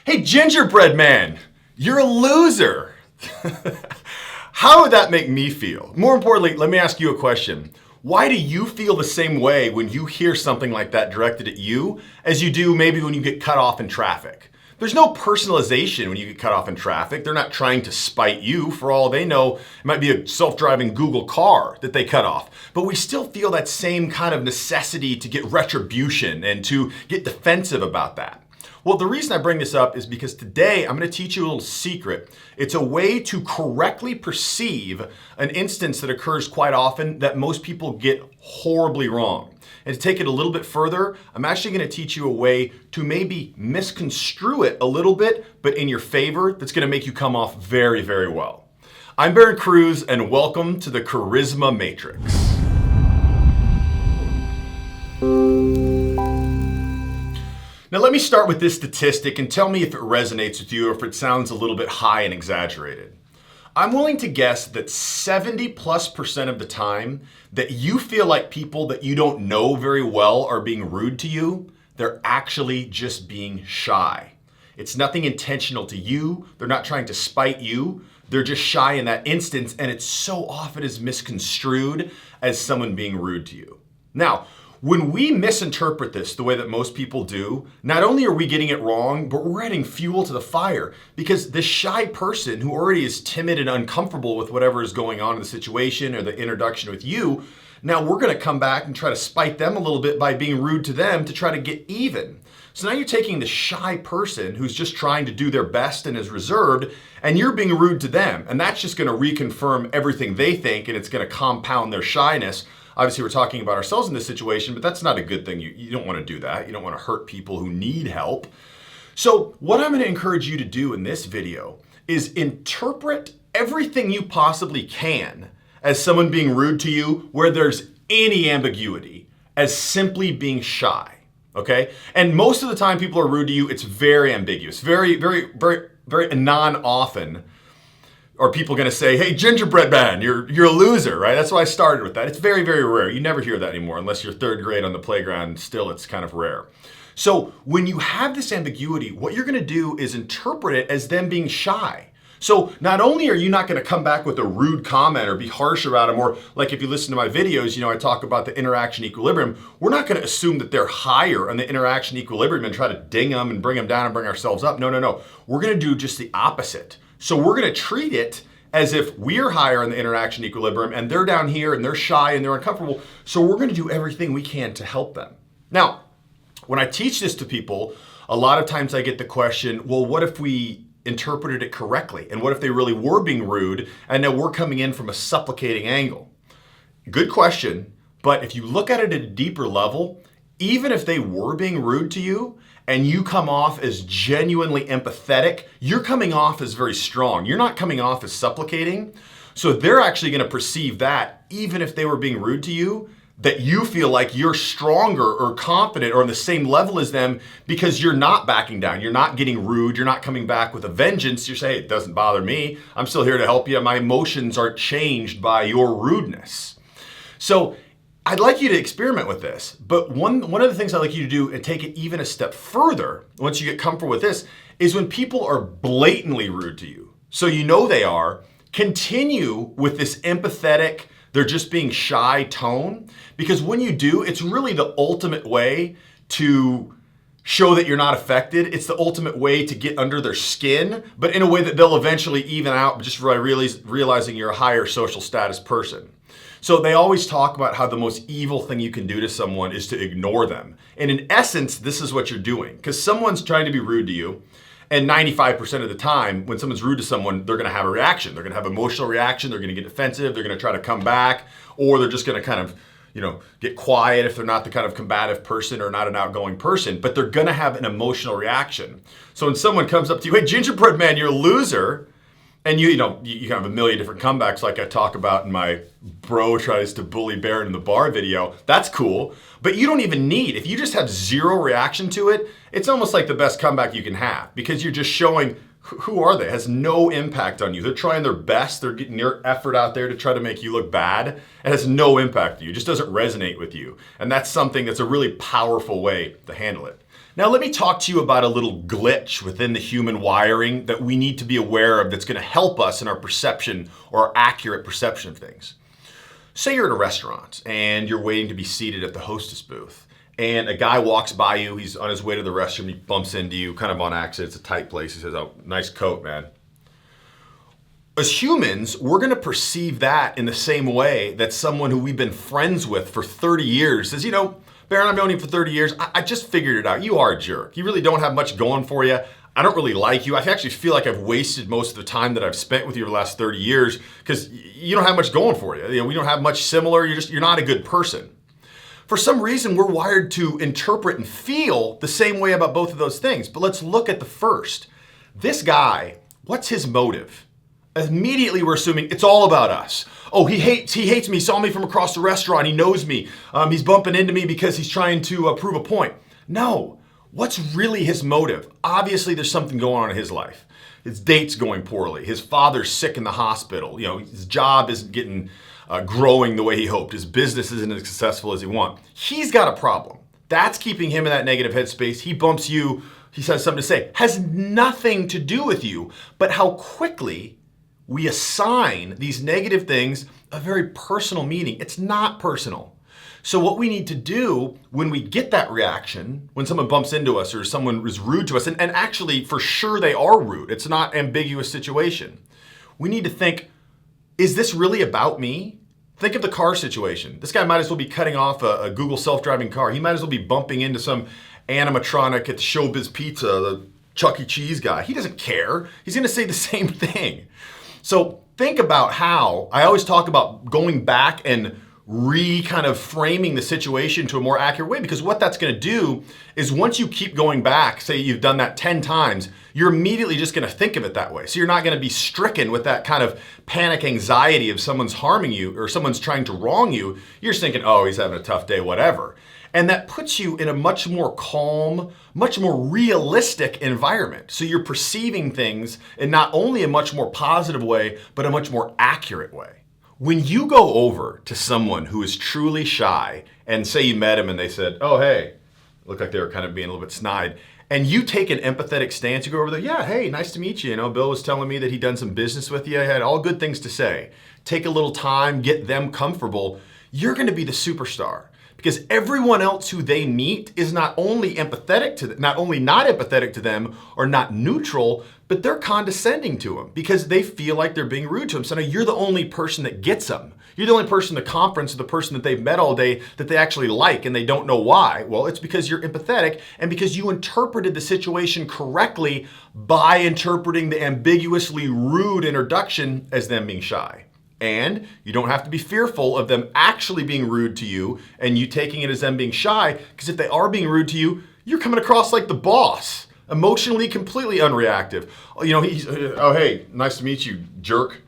Hey, gingerbread man, you're a loser. How would that make me feel? More importantly, let me ask you a question. Why do you feel the same way when you hear something like that directed at you as you do maybe when you get cut off in traffic? There's no personalization when you get cut off in traffic. They're not trying to spite you. For all they know, it might be a self-driving Google car that they cut off. But we still feel that same kind of necessity to get retribution and to get defensive about that. Well, the reason I bring this up is because today I'm going to teach you a little secret. It's a way to correctly perceive an instance that occurs quite often that most people get horribly wrong. And to take it a little bit further, I'm actually going to teach you a way to maybe misconstrue it a little bit, but in your favor, that's going to make you come off very, very well. I'm Barron Cruz, and welcome to the Charisma Matrix. Now let me start with this statistic and tell me if it resonates with you or if it sounds a little bit high and exaggerated. I'm willing to guess that 70+% of the time that you feel like people that you don't know very well are being rude to you, they're actually just being shy. It's nothing intentional to you. They're not trying to spite you. They're just shy in that instance, and it's so often is misconstrued as someone being rude to you. Now, when we misinterpret this the way that most people do, not only are we getting it wrong, but we're adding fuel to the fire, because this shy person who already is timid and uncomfortable with whatever is going on in the situation or the introduction with you, now we're going to come back and try to spite them a little bit by being rude to them to try to get even. So now you're taking the shy person who's just trying to do their best and is reserved, and you're being rude to them. And that's just going to reconfirm everything they think, and it's going to compound their shyness. Obviously, we're talking about ourselves in this situation, but that's not a good thing. You don't want to do that. You don't want to hurt people who need help. So what I'm going to encourage you to do in this video is interpret everything you possibly can as someone being rude to you where there's any ambiguity as simply being shy, okay? And most of the time people are rude to you, it's very ambiguous, very non-often are people going to say, hey, gingerbread man, you're a loser, right? That's why I started with that. It's very, very rare. You never hear that anymore unless you're third grade on the playground. Still, it's kind of rare. So when you have this ambiguity, what you're going to do is interpret it as them being shy. So not only are you not going to come back with a rude comment or be harsh about them, or like if you listen to my videos, I talk about the interaction equilibrium. We're not going to assume that they're higher on the interaction equilibrium and try to ding them and bring them down and bring ourselves up. No. We're going to do just the opposite. So we're going to treat it as if we're higher in the interaction equilibrium and they're down here and they're shy and they're uncomfortable. So we're going to do everything we can to help them. Now, when I teach this to people, a lot of times I get the question, well, what if we interpreted it correctly? And what if they really were being rude and now we're coming in from a supplicating angle? Good question. But if you look at it at a deeper level, even if they were being rude to you, and you come off as genuinely empathetic, you're coming off as very strong. You're not coming off as supplicating. So they're actually going to perceive that, even if they were being rude to you, that you feel like you're stronger or confident or on the same level as them because you're not backing down. You're not getting rude. You're not coming back with a vengeance. You're saying, it doesn't bother me. I'm still here to help you. My emotions aren't changed by your rudeness. So I'd like you to experiment with this, but one of the things I'd like you to do and take it even a step further, once you get comfortable with this, is when people are blatantly rude to you, so you know they are, continue with this empathetic, they're just being shy tone, because when you do, it's really the ultimate way to show that you're not affected. It's the ultimate way to get under their skin, but in a way that they'll eventually even out just by realizing you're a higher social status person. So they always talk about how the most evil thing you can do to someone is to ignore them. And in essence, this is what you're doing. Because someone's trying to be rude to you, and 95% of the time, when someone's rude to someone, they're going to have a reaction. They're going to have an emotional reaction. They're going to get defensive. They're going to try to come back. Or they're just going to kind of, get quiet if they're not the kind of combative person or not an outgoing person. But they're going to have an emotional reaction. So when someone comes up to you, hey, gingerbread man, you're a loser. And you have a million different comebacks like I talk about in my bro tries to bully Barron in the bar video. That's cool. But you don't even need, if you just have zero reaction to it, it's almost like the best comeback you can have because you're just showing who are they? It has no impact on you. They're trying their best. They're getting their effort out there to try to make you look bad. It has no impact on you. It just doesn't resonate with you. And that's something that's a really powerful way to handle it. Now let me talk to you about a little glitch within the human wiring that we need to be aware of that's going to help us in our perception or our accurate perception of things. Say you're at a restaurant and you're waiting to be seated at the hostess booth, and a guy walks by you, he's on his way to the restroom, he bumps into you kind of on accident, it's a tight place, he says, "Oh, nice coat, man." As humans, we're going to perceive that in the same way that someone who we've been friends with for 30 years says, "Barron, I've known you for 30 years. I just figured it out. You are a jerk. You really don't have much going for you. I don't really like you. I actually feel like I've wasted most of the time that I've spent with you over the last 30 years because you don't have much going for you. We don't have much similar. You're not a good person." For some reason, we're wired to interpret and feel the same way about both of those things. But let's look at the first. This guy, what's his motive? Immediately we're assuming it's all about us. Oh, he hates me, he saw me from across the restaurant, he knows me, he's bumping into me because he's trying to prove a point. No, what's really his motive? Obviously there's something going on in his life. His date's going poorly, his father's sick in the hospital, his job isn't getting growing the way he hoped, his business isn't as successful as he wants. He's got a problem. That's keeping him in that negative headspace. He bumps you, he says something to say, has nothing to do with you, but how quickly we assign these negative things a very personal meaning. It's not personal. So what we need to do when we get that reaction, when someone bumps into us or someone is rude to us, and actually for sure they are rude, it's not an ambiguous situation. We need to think, is this really about me? Think of the car situation. This guy might as well be cutting off a Google self-driving car. He might as well be bumping into some animatronic at the Showbiz Pizza, the Chuck E. Cheese guy. He doesn't care. He's going to say the same thing. So think about how I always talk about going back and kind of framing the situation to a more accurate way, because what that's going to do is once you keep going back, say you've done that 10 times, you're immediately just going to think of it that way. So you're not going to be stricken with that kind of panic anxiety of someone's harming you or someone's trying to wrong you. You're just thinking, oh, he's having a tough day, whatever. And that puts you in a much more calm, much more realistic environment. So you're perceiving things in not only a much more positive way, but a much more accurate way. When you go over to someone who is truly shy and say you met him and they said, "Oh, hey," looked like they were kind of being a little bit snide, and you take an empathetic stance, you go over there, "Yeah, hey, nice to meet you. Bill was telling me that he'd done some business with you. I had all good things to say." Take a little time, get them comfortable. You're going to be the superstar. Because everyone else who they meet is not only empathetic to them, not only not empathetic to them or not neutral, but they're condescending to them because they feel like they're being rude to them. So now you're the only person that gets them. You're the only person in the conference, or the person that they've met all day that they actually like and they don't know why. Well, it's because you're empathetic and because you interpreted the situation correctly by interpreting the ambiguously rude introduction as them being shy. And you don't have to be fearful of them actually being rude to you and you taking it as them being shy, because if they are being rude to you, you're coming across like the boss, emotionally completely unreactive. "Oh, hey, nice to meet you, jerk."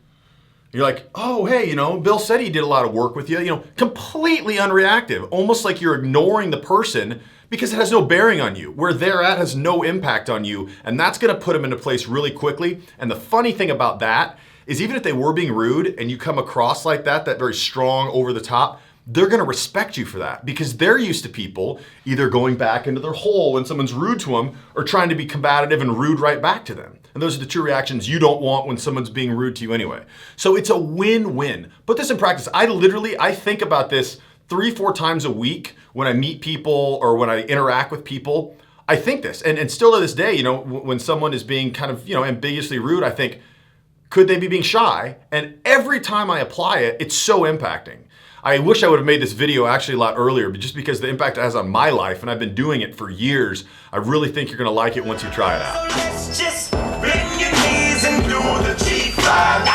You're like, "Oh, hey, Bill said he did a lot of work with you." Completely unreactive, almost like you're ignoring the person because it has no bearing on you. Where they're at has no impact on you, and that's going to put them into place really quickly. And the funny thing about that is even if they were being rude and you come across like that very strong, over the top, they're going to respect you for that because they're used to people either going back into their hole when someone's rude to them or trying to be combative and rude right back to them. And those are the two reactions you don't want when someone's being rude to you anyway. So it's a win-win. Put this in practice. I think about this 3-4 times a week when I meet people or when I interact with people. I think this. And still to this day, when someone is being kind of, ambiguously rude, I think, could they be being shy? And every time I apply it, it's so impacting. I wish I would have made this video actually a lot earlier, but just because the impact it has on my life, and I've been doing it for years, I really think you're going to like it once you try it out. So let's just bend your knees and do the G5.